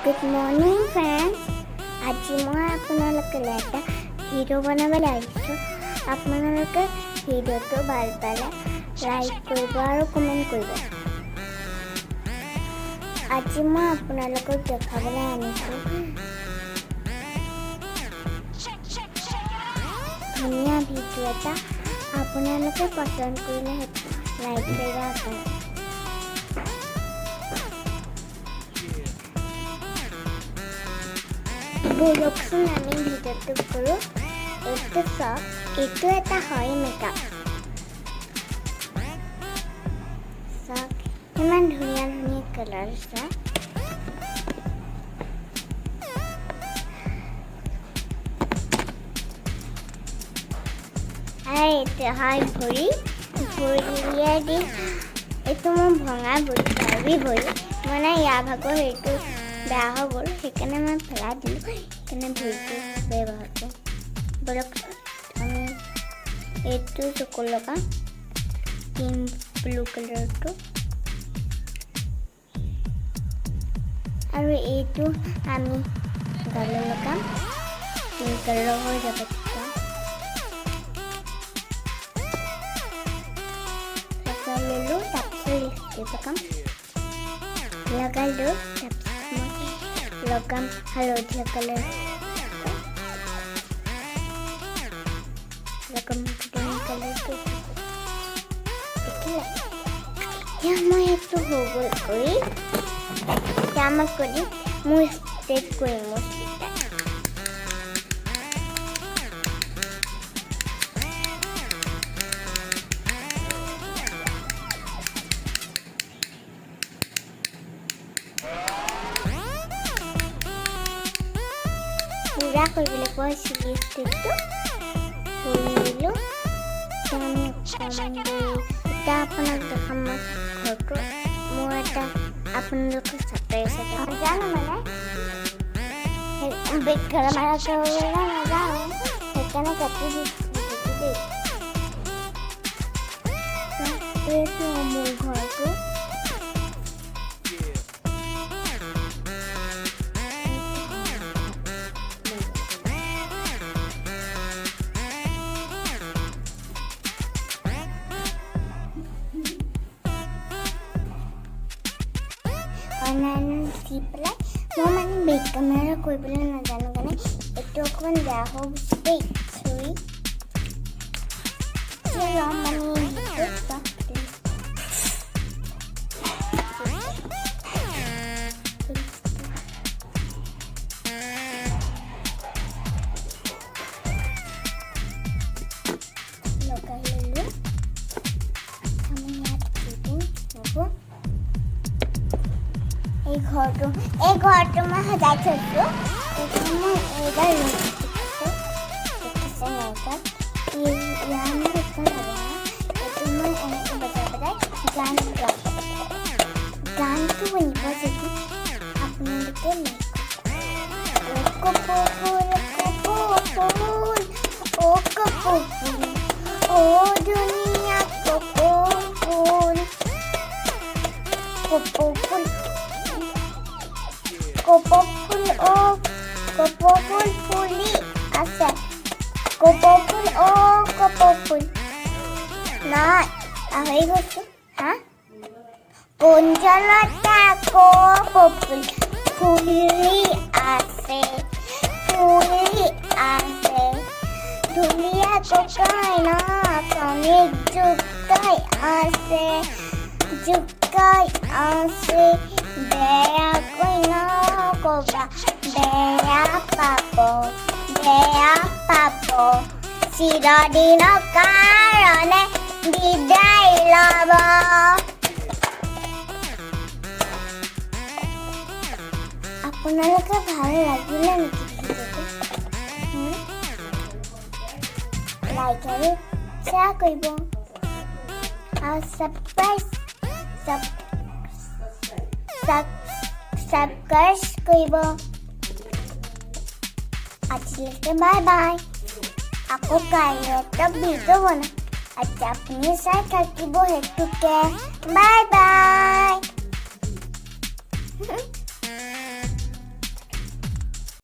Good morning friends. আজি মই আপোনালোকলৈ এটা ভিডিঅ' বনাবলৈ আহিছোঁ। আপোনালোকে ভিডিঅ'টো ভাল পালে লাইক কৰিব আৰু কমেণ্ট কৰিব। আজি মই আপোনালোকক দেখাবলৈ আনিছোঁ ধুনীয়া ভিডিঅ' এটা। আপোনালোকে পচন্দ কৰিলে লাইক কৰিব পাৰে। বলকচোন আমি ভিডিঅ'টো কৰোঁ। এইটো চাওক, এইটো এটা হয় মেকআপ। চাওক ইমান ধুনীয়া ধুনীয়া কালাৰ আছে। আৰু এইটো হয় ভৰি দি এইটো মোৰ ভঙা ভৰি মানে ইয়াৰ ভাগৰ সেইটো বেয়া হৈ গ'ল, সেইকাৰণে মই পেলাই দিলোঁ। সেইকাৰণে ভৰিটো ব্যৱহাৰ কৰোঁ। বলক আমি এইটো চকু লগাম, ব্লু কালাৰটো, আৰু এইটো আমি গালত লগাম, পিংক কালাৰ হৈ যাব। ল'লোঁ, তাৰপিছত লিপষ্টিক লগালোঁ, তাৰপিছত লগাম হালধীয়া কালাৰ, লগাম গ্ৰীণ কালাৰটো। এতিয়া মই এইটো হৈ গ'ল কৰি, এতিয়া মই কৰি মোৰ ষ্টেট কৰিম। মোৰ পুৰা কৰিবলৈ কোৱা চিলি ষ্টেপটো কৰিলোঁ। আমি অকণমান এতিয়া আপোনাক দেখাম মই ঘৰটো। মোৰ এটা আপোনালোকে ছাৰপ্ৰাইজ এটা নাজানো, মানে বেগ ঘৰ মাৰা কৰিবলৈ নাজানো, সেইকাৰণে কাটি দিছোঁ দেই। এইটো মোৰ ঘৰটো। দি পেলাই মই মানে বেক কেমেৰা কৰিবলৈ নাজানো কাৰণে এইটো অকণমান বেয়া হৈ গৈছে দেই, চৰি। ল'ম মানে লগাই ল'লোঁ। আমি ইয়াত দিম হ'ব। এই ঘৰটো মই সজাই থৈছোঁ। এইটো মই এইবাৰ দেখিছে নাইকাত ইয়াৰ মোৰ এখন এইটো মই এনেকৈ বজাই গানটো শুনিব যদি আপোনালোকে ধুনীয়া কপৌফুল ফুলি আছে। কপৌফুল কপৌফুল নাই, পাহৰি গৈছোঁ। হা, কুঞ্জলতা কপৌফুল ফুলি আছে, ধুনীয়া ককাই ন কমিক জুকাই আছে, বেয়াকৈ নক'বা, বেয়া পাব, চিৰদিনৰ কাৰণে বিদায় ল'ব। আপোনালোকে ভাল লাগিলে নেকি ভিডিঅ'টো? লাইক আৰু শ্বেয়াৰ কৰিব আৰু ছাবস্ক্ৰাইব কৰিব। আজিলৈকে বাই বাই। আকৌ কাইলৈ এটা ভিডিঅ' বনাম। আজি আপুনি চাই থাকিব সেইটোকে। Bye bye.